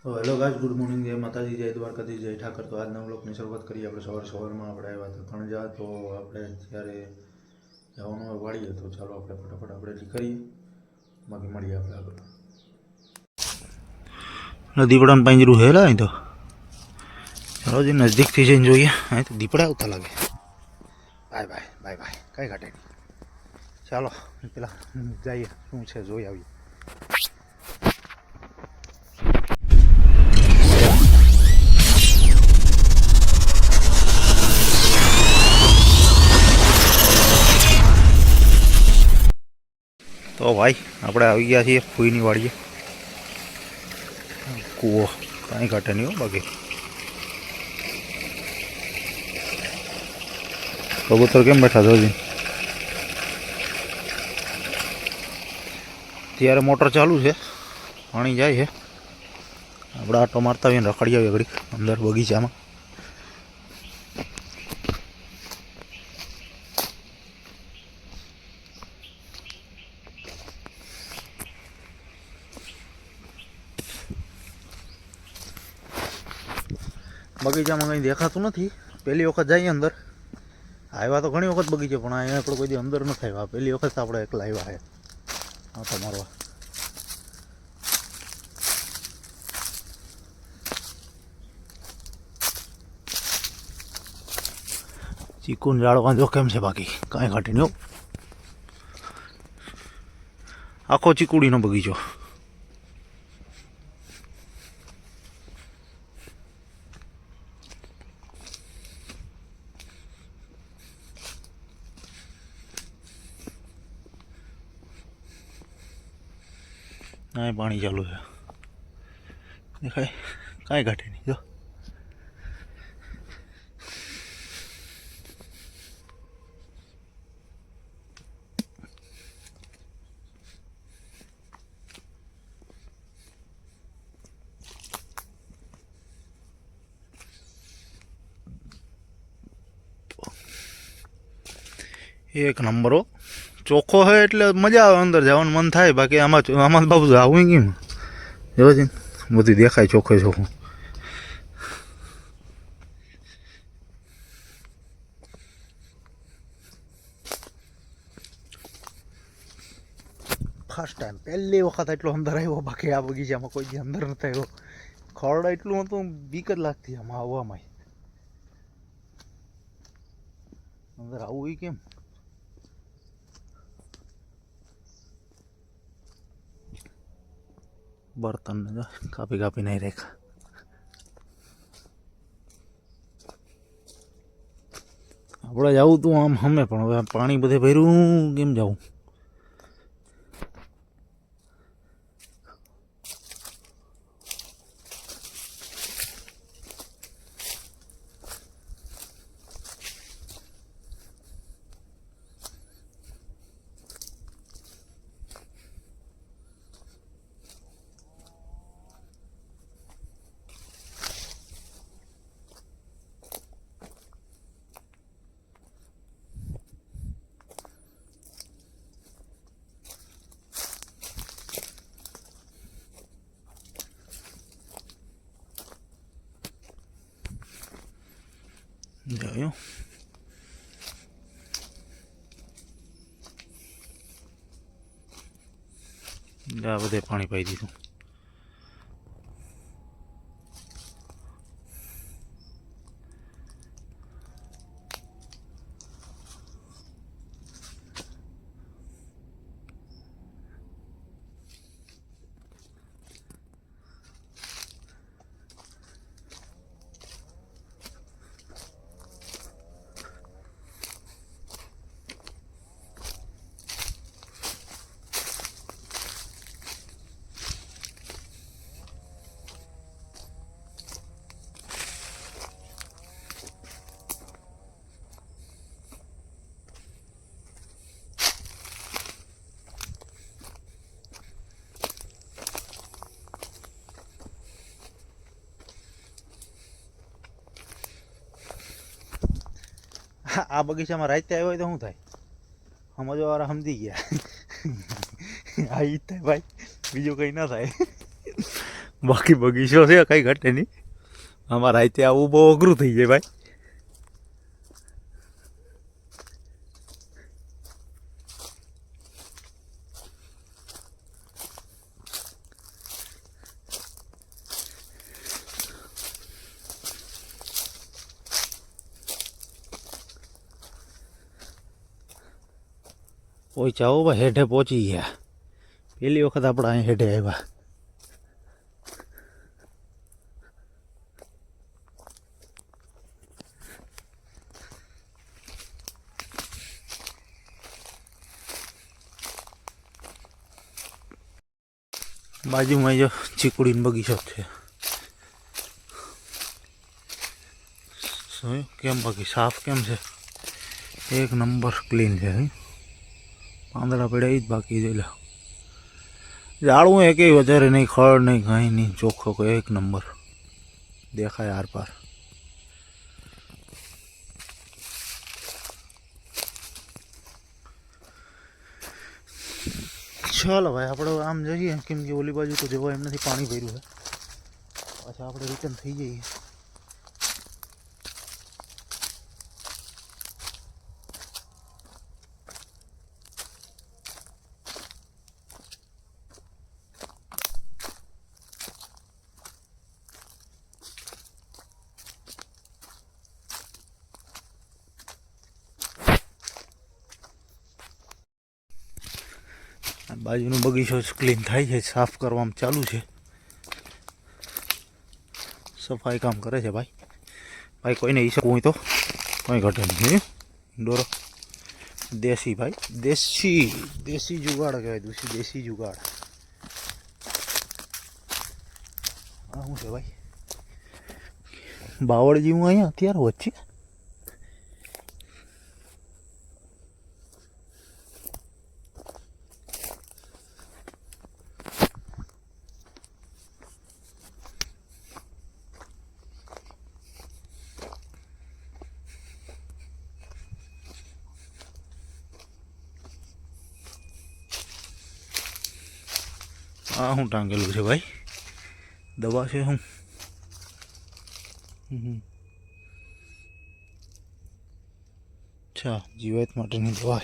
તો hello guys, good morning, જય માતાજી, જય દ્વારકાધીશ, જય ઠાકર। તો આજના વ્લોગની શરૂઆત કરીએ આપણે સવારમાં આપણે આવ્યા હતા તણજા। તો આપણે જ્યારે જવાનું હોય વાળીએ તો ચાલો આપણે ફટાફટ આપણે રેડી કરીએ, બાકી મળીએ આપણે આગળ। દીપડાનું પાંજરું હેલા અહીં તો ચાલો જે નજદીકથી જઈને જોઈએ। અહીં તો દીપડા આવતા લાગે। બાય બાય બાય બાય, કાંઈ ઘાટે નહીં। ચાલો પેલા જઈએ, શું છે જોઈ આવીએ। તો ભાઈ આપણે આવી ગયા છીએ ફૂઈની વાડીએ। કૂવો કાંઈ ઘાટે નહીં હો, બાકી કબૂતર કેમ બેઠા છો? ત્યારે મોટર ચાલુ છે, પાણી જાય છે, આપણે આટો મારતા આવીને રખડી આવીએ ઘડીક અંદર બગીચામાં। બગીચામાં કંઈ દેખાતું નથી, પહેલી વખત જઈએ અંદર। આવ્યા તો ઘણી વખત બગીચે, પણ અહીંયા આપણે કોઈ દી અંદર નથી આવ્યા। પહેલી વખત આપણે એકલા આવ્યા છે આટો મારવા। ચીકુન ઝાડવા જો કેમ છે, બાકી કાંઈ ઘાટી નહીં હો, આખો ચીકુડીનો બગીચો। અહીં પાણી ચાલુ છે, દેખાય? કાંઈ ઘાટે નહીં જો। એક નંબર હો, ચોખ્ખો હોય એટલે મજા આવે, અંદર જવાનું મન થાય। બાકી આમાં બાબુ આવું કેમ જો છે, બધું દેખાય ચોખ્ખે ચોખ્ખું। ફર્સ્ટ ટાઈમ, પહેલી વખત એટલો અંદર આવ્યો, બાકી આ બગીચામાં કોઈ દી અંદર નથી આવ્યો। ખરડા એટલું હતું, બીક જ લાગતી આમાં આવવામાં। અંદર આવું એ કેમ? બર્તન કાપી કાપી નહીં રેખા। આપણે જવું તું આમ હમે, પણ હવે પાણી બધે ભર્યું, કેમ જવું? જોયું? આ બધે પાણી પાઈ દીધું। આ બગીચામાં રાતે આવ્યો હોય તો શું થાય? સમજવાવાળા સમજી ગયા। આ ઈ થાય ભાઈ, બીજું કંઈ ના થાય। બાકી બગીચો છે કંઈ ઘટે નહીં. અમારા అయితే આવું બહુ અઘરું થઈ જાય ભાઈ. પહોંચ્યા હો ભાઈ, હેઠે પહોંચી ગયા. પહેલી વખત આપણે અહીં હેઠે આવ્યા. બાજુમાં જો ચીકુડીનો બગીચો છે. કેમ બાકી સાફ કેમ છે? એક નંબર ક્લીન છે. પાંદડા પડ્યા જ બાકી જોઈ લો. ઝાડવું એ કંઈ વધારે નહીં, ખડ નહીં, કાંઈ નહીં, ચોખ્ખો કોઈ એક નંબર દેખાય આર પાર. ચાલો ભાઈ આપણે આમ જઈએ, કેમ કે ઓલી બાજુ તો જવા એમ નથી, પાણી ભર્યું છે. પાછા આપણે રિટર્ન થઈ જઈએ. બાજુનો બગીચો ક્લીન થાય છે, સાફ કરવામાં ચાલુ છે. સફાઈ કામ કરે છે ભાઈ. ભાઈ કોઈને ઈચ્છા હોય તો કંઈ ઘટે નહીં. ડોરો દેશી ભાઈ, દેશી જુગાડ કહેવાય. દેશી જુગાડ. આ શું છે ભાઈ? બાવળજી હું અહીંયા અત્યારે વચ્ચે. આ શું ટાંગેલું છે ભાઈ? દવા છે શું? અચ્છા, જીવાત માટેની દવા.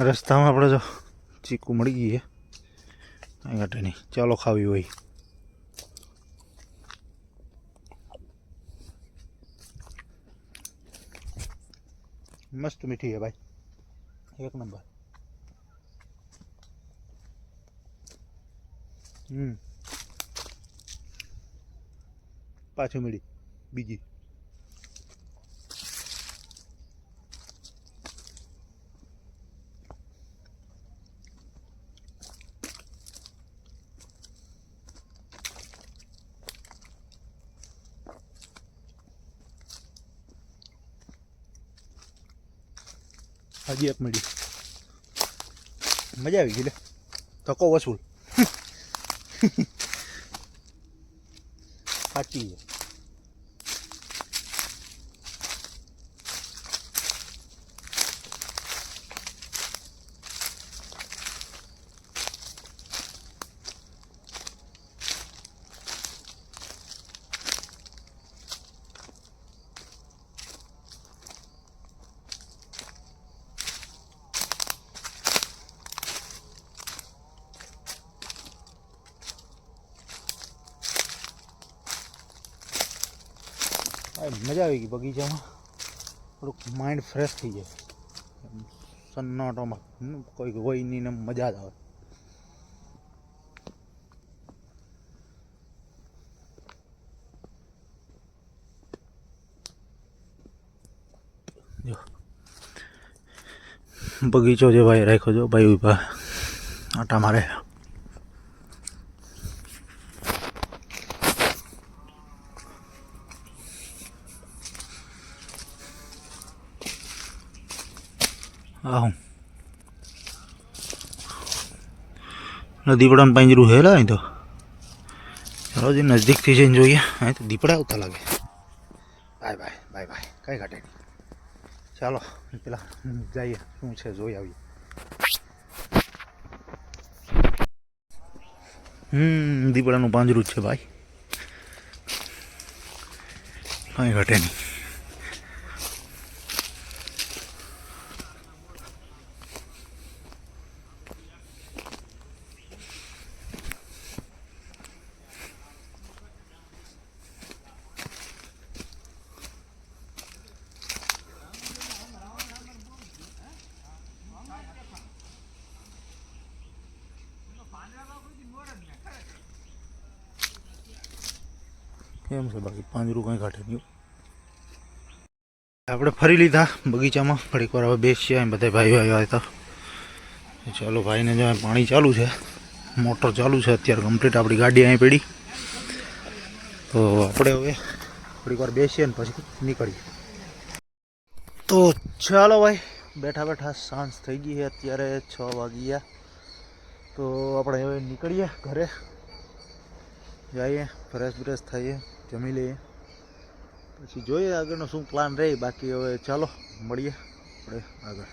રસ્તામાં આપણે જો ચીકુ મળી ગઈ છે, કાંઈ ઘટે નહીં. ચાલો ખાવી હોય. મસ્ત મીઠી है भाई, एक नंबर. पाछी मिली बीजी. हजी एक मिली. मजा આવી ગઈ લે. ધક્કો વસૂલ. સાચી છે. મજા આવી ગઈ બગીચામાં. થોડુંક માઇન્ડ ફ્રેશ થઈ જાય. સન્નાટોમાં કોઈ હોય નહીં ને મજા જ આવે. જો બગીચો જે ભાઈ રાખ્યો છો, ભાઈ ઉભા આટા મારે. આહું દીપડાનું પાંજરું હેલા અહીં તો. ચાલો જે નજીકથી જઈને જોઈએ. અહીં તો દીપડા આવતા લાગે. બાય બાય બાય બાય, કાંઈ ઘટે નહીં. ચાલો પેલા જઈએ, શું છે જોઈ આવીએ. દીપડાનું પાંજરું જ છે ભાઈ, કાંઈ ઘટે નહીં. કેમ છે બાકી પાંજરું કંઈ ઘટે નહીં. આપણે ફરી લીધા બગીચામાં, ઘડીક વાર હવે બેસીએ. અહીં બધા ભાઈઓ આવ્યા હતા. ચાલો ભાઈને જો પાણી ચાલુ છે, મોટર ચાલુ છે અત્યારે કમ્પ્લીટ. આપણી ગાડી અહીં પડી, તો આપણે હવે થોડીક વાર બેસીએ ને પછી નીકળીએ. તો ચાલો ભાઈ, બેઠા બેઠા સાંજ થઈ ગઈ છે, અત્યારે 6 વાગી ગયા. તો આપણે હવે નીકળીએ ઘરે, જઈએ ફ્રેશ બ્રેશ થઈએ, જમી લઈએ, પછી જોઈએ આગળનો શું પ્લાન રહે. બાકી હવે ચાલો મળીએ આપણે આગળ.